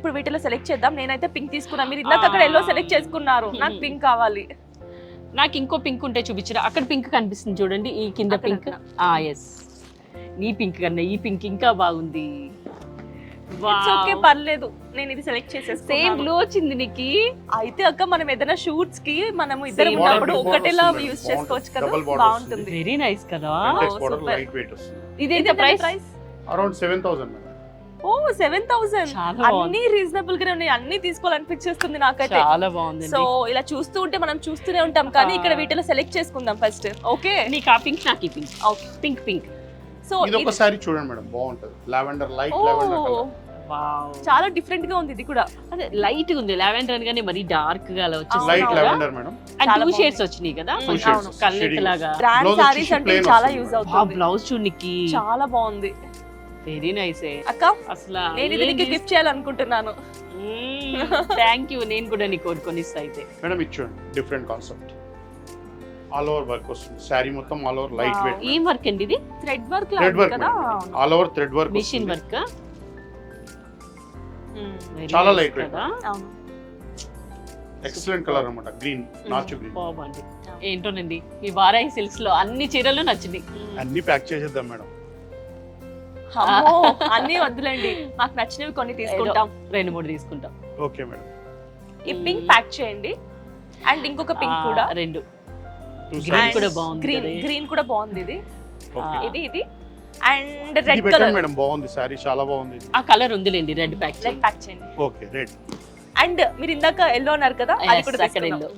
ఇప్పుడు వీటిలో సెలెక్ట్ చేద్దాం. నేనైతే పింక్ తీసుకున్నా, మీరు ఇందాక అక్కడ ఎల్లో సెలెక్ట్ చేసుకున్నారు. నాకు పింక్ కావాలి. నాకు ఇంకో పింక్ ఉంటే చూపించరా. అక్కడ పింక్ కనిపిస్తుంది చూడండి, ఈ కింద పింక్. ఎస్, నీ పింక్ కన్నా ఈ పింక్ ఇంకా బాగుంది. ఓకే, పర్లేదు, నేను ఇది సెలెక్ట్ చేసేస్తాను. సేమ్ గ్లో వచ్చింది నీకు. అయితే అక్క మనం ఏదైనా షూట్స్ కి మనము ఇద్దరు ఉన్నప్పుడు ఒకటేలా యూస్ చేసుకోవచ్చు కదా, బాగుంటుంది. వెరీ నైస్ కదా. ఇది ఎంత ప్రైస్? Around 7,000 madam. ఓ 7,000. చాలా అన్ని రీజనబుల్ గానే ఉన్నాయి, అన్ని తీసుకోవాలనిపించేస్తుంది నాకైతే. చాలా బాగుంది. సో ఇలా చూస్తూ ఉంటే మనం చూస్తూనే ఉంటాం, కానీ ఇక్కడ వీటిలో సెలెక్ట్ చేసుకుందాం ఫస్ట్. ఓకే, నీకు ఆ పింక్, నాకు ఈ పింక్. Pink pink. సో ఇది ఒకసారి చూడండి మేడం, బాగుంటది. Lavender, light lavender colour. Wow, చాలా డిఫరెంట్ గా ఉంది ఇది కూడా. అదే లైట్ ఉంది లావెండర్ అనగానే మరి డార్క్ గా అలా వచ్చింది. Light lavender madam. And 2 shades వచ్చినాయి కదా, కలర్ లాగా. బ్రాండ్ సారీస్ అంటే చాలా యూజ్ ఆ అవుతుంది. బ్లౌజ్ చూడనికి చాలా బాగుంది. Very nice. అక్క అసలు నేను ఇది నీకు గిఫ్ట్ చేయాలనుకుంటున్నాను. Thank you. నేను కూడా నీకు కొనుక్కొనిస్తా అయితే. మేడం ఇచ్చేయండి, different concept. All over work వస్తుంది, సారీ మొత్తం ఆల్ ఓవర్ లైట్ వెయిట్. ఏం వర్క్ అండి ఇది? థ్రెడ్ వర్క్ థ్రెడ్ వర్క్ కదా, all over thread work, machine work. చాలా లైట్ వెయిట్. అవును, ఎక్సలెంట్ కలర్ అన్నమాట, గ్రీన్, నాచు గ్రీన్. బాగుంది. ఏంటోనండి, ఈ వారాహి సిల్క్స్ లో అన్ని చీరలు నచ్చినాయి. అన్ని ప్యాక్ చేసేద్దాం మేడం. అమ్మో, అన్ని వద్దులేండి, మాకు నచ్చినవి కొన్ని తీసుకుంటాం. 2-3 తీసుకుంటాం. Okay madam. ఈ పింక్ ప్యాక్ చేయండి, అండ్ ఇంకొక పింక్ కూడా. 2 Two గ్రీన్ sarees. కూడా బాగుంది. గ్రీన్ కూడా బాగుంది. ఇది Okay. ఇది అండ్ ఇది రెడ్ పెట్టండి కలర్. మేడం, బాగుంది సారీ, చాలా బాగుంది. ఆ కలర్ ఉందిలేండి, రెడ్ ప్యాక్. రెడ్ ప్యాక్ చేయండి. Okay, red. అండ్ మీరు ఇందాక ఎల్లో అన్నారు కదా, అది కూడా అక్కడ తీసుకుందాం.